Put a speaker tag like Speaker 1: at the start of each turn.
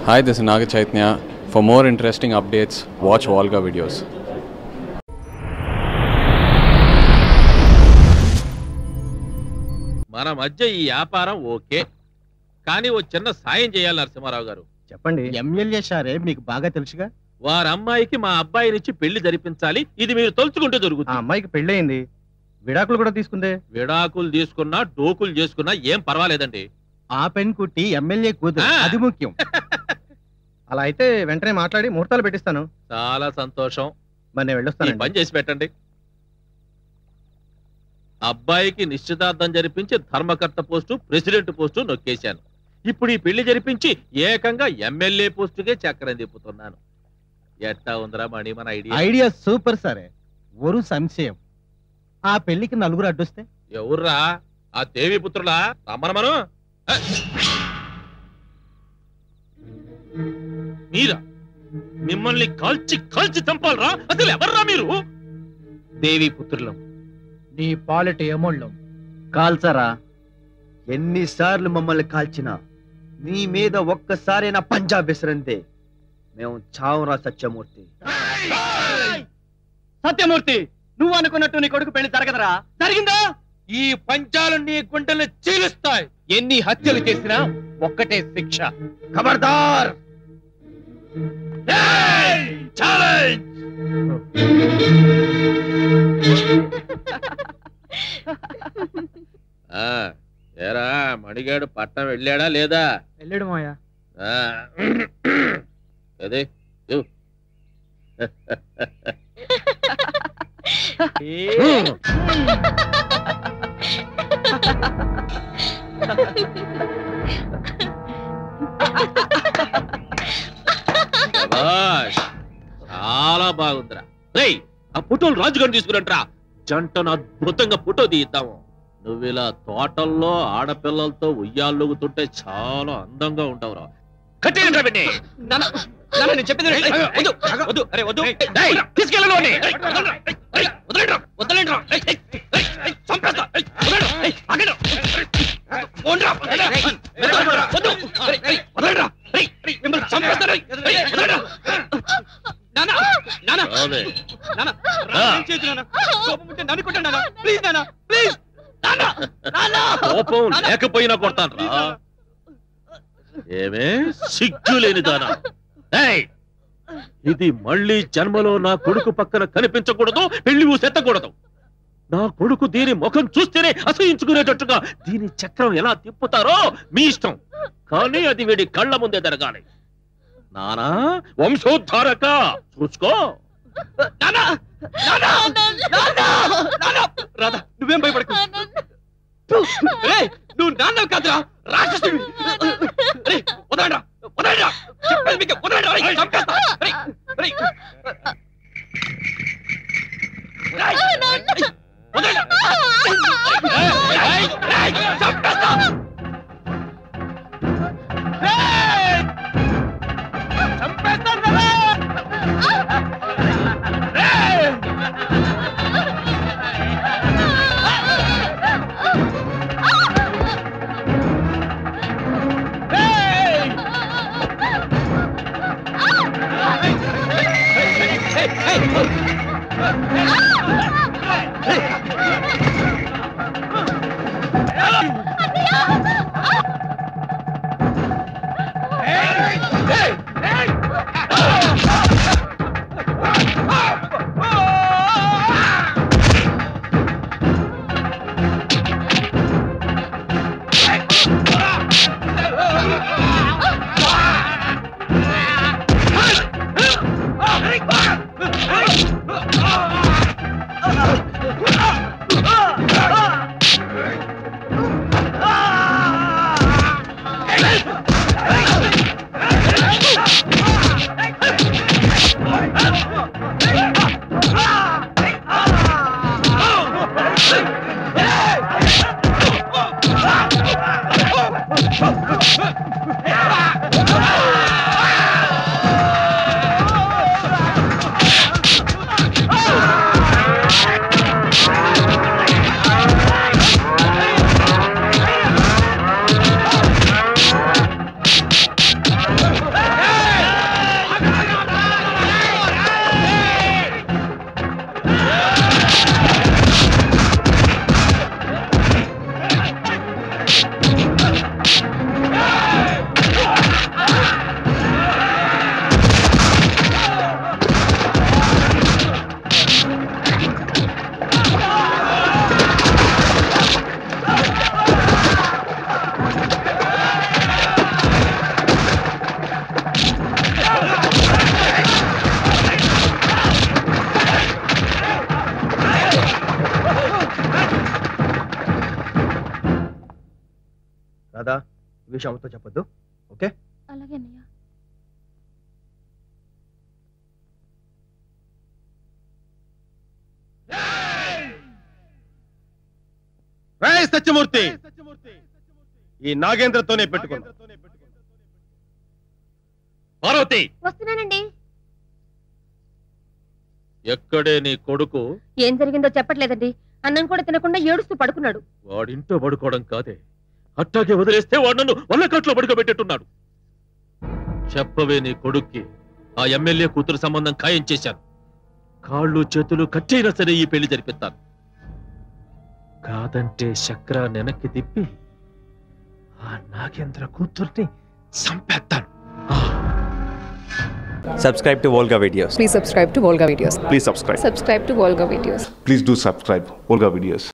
Speaker 1: Hi, this is Naga Chaitanya. For more interesting updates, watch Volga videos.
Speaker 2: మన మధ్య ఈ వ్యాపారం ఓకే, కానీ ఓ చిన్న సాయం చేయాలి నరసింహారావు గారు.
Speaker 3: చెప్పండి. ఎమ్మెల్యే సారే మీకు బాగా తెలుసుగా.
Speaker 2: వారి అమ్మాయికి మా అబ్బాయినిచ్చి పెళ్లి జరిపించాలి. ఇది మీరు తలుచుకుంటే జరుగుతుంది.
Speaker 3: ఆ అమ్మాయికి పెళ్ళయింది, విడాకులు కూడా తీసుకుందే.
Speaker 2: విడాకులు తీసుకున్నా డోకులు చేసుకున్నా ఏం పర్వాలేదండి.
Speaker 3: ఆ పెన్ కుట్టి ఎమ్మెల్యే కూతురు, అది ముఖ్యం. అలా అయితే వెంటనే మాట్లాడి ముహూర్తాలు పెట్టిస్తాను.
Speaker 2: చాలా సంతోషం.
Speaker 3: మరి నేను వెళ్ళొస్తాను.
Speaker 2: పని చేసి పెట్టండి. అబ్బాయికి నిశ్చితార్థం జరిపించి ధర్మకర్త పోస్టు, ప్రెసిడెంట్ పోస్టు నొక్కేశాను. ఇప్పుడు ఈ పెళ్లి జరిపించి ఏకంగా ఎమ్మెల్యే పోస్టుకే చక్రం తిప్పుతున్నాను. ఎట్టా ఉందిరా మణి మన ఐడియా?
Speaker 3: ఐడియా సూపర్ సరే. ఒరు సంశయం, ఆ పెళ్లికి నలుగురు అడ్డొస్తే?
Speaker 2: ఎవర్రా? ఆ దేవి పుత్రులా? రమ్మనమను. మీరా? మిమ్మల్ని కాల్చి కాల్చి చంపాలరా? అసలు ఎవర్రా మీరు?
Speaker 3: దేవి పుత్రులం, నీ పాలిట ఏమోళ్ళం.
Speaker 4: కాల్చరా? ఎన్నిసార్లు మమ్మల్ని కాల్చినా నీ మీద ఒక్కసారైనా పంజాబ్ విసరంతే మేము చావురా సత్యమూర్తి.
Speaker 3: సత్యమూర్తి, నువ్వు అనుకున్నట్టు నీ కొడుకు పెళ్లి జరగదరా? జరిగిందా?
Speaker 2: ఈ పంచాలు నీ గుండెలు చీలుస్తాయి.
Speaker 3: ఎన్ని హత్యలు చేసినా ఒక్కటే శిక్ష.
Speaker 4: ఖబర్దార్!
Speaker 2: ఏరా మణిగాడు పట్నం వెళ్ళాడా లేదా?
Speaker 3: వెళ్ళాడు మాయా.
Speaker 2: అదే చాలా బాగుందిరా. రేయ్, ఆ ఫోటోలు రాజుగారిని తీసుకురంట్రా. జంటను అద్భుతంగా ఫోటో తీద్దాము. నువ్విలా తోటల్లో ఆడపిల్లలతో ఉయ్యాలుగుతుంటే చాలా అందంగా ఉంటావురా. కోపం లేకపోయినా కొడతాను రా. ఏమే సిగ్గు లేని దానా? ఇది మళ్ళీ జన్మలో నా కొడుకు పక్కన కనిపించకూడదు, పెళ్లి ఊసెత్తకూడదు. నా కొడుకు దీని ముఖం చూస్తేనే అసహించుకునేటట్టుగా దీని చక్రం ఎలా తిప్పుతారో మీ ఇష్టం, కానీ అది వీడి కళ్ళ ముందే జరగాలి. నానా వంశోద్ధారక చూసుకో.
Speaker 3: రాధా, నువ్వేం భయపడకు. నువ్వు నాన్న కాదురా, రాక్షసుడివి. వదలండ్రా, వదలండ్రా, చెప్పేది మీకు వదలండ్రా. చంపేస్తా.
Speaker 4: రాధా ఈ విషయం అమ్మతో చెప్పొద్దు, ఓకే?
Speaker 5: అలాగే అన్నయ్య.
Speaker 2: సత్యమూర్తి ఈ నాగేంద్రతోనే పెట్టుకున్నా. పార్వతి
Speaker 5: వస్తున్నానండి.
Speaker 2: ఎక్కడే నీ కొడుకు?
Speaker 5: ఏం జరిగిందో చెప్పట్లేదండి. అన్నం కూడా తినకుండా ఏడుస్తూ పడుకున్నాడు.
Speaker 2: వాడింటో పడుకోవడం కాదే, అట్టాగే వదిలేస్తే వాడు నన్ను వల్లకట్లో పడుకోబెట్టేట్టున్నాడు. చెప్పవే నీ కొడుక్కి ఆ ఎమ్మెల్యే కూతురు సంబంధం ఖాయం చేశాను. కాళ్ళు చేతులు కట్టైనా సరే ఈ పెళ్లి జరిపిస్తాను. కాదంటే చక్ర వెనక్కి తిప్పి ఆ నాగేంద్ర కూతుర్ని చంపేస్తాను.
Speaker 6: Subscribe to Volga Videos.
Speaker 7: Please subscribe to Volga Videos.
Speaker 6: Please subscribe.
Speaker 7: Subscribe to Volga Videos.
Speaker 6: Please do subscribe Volga Videos.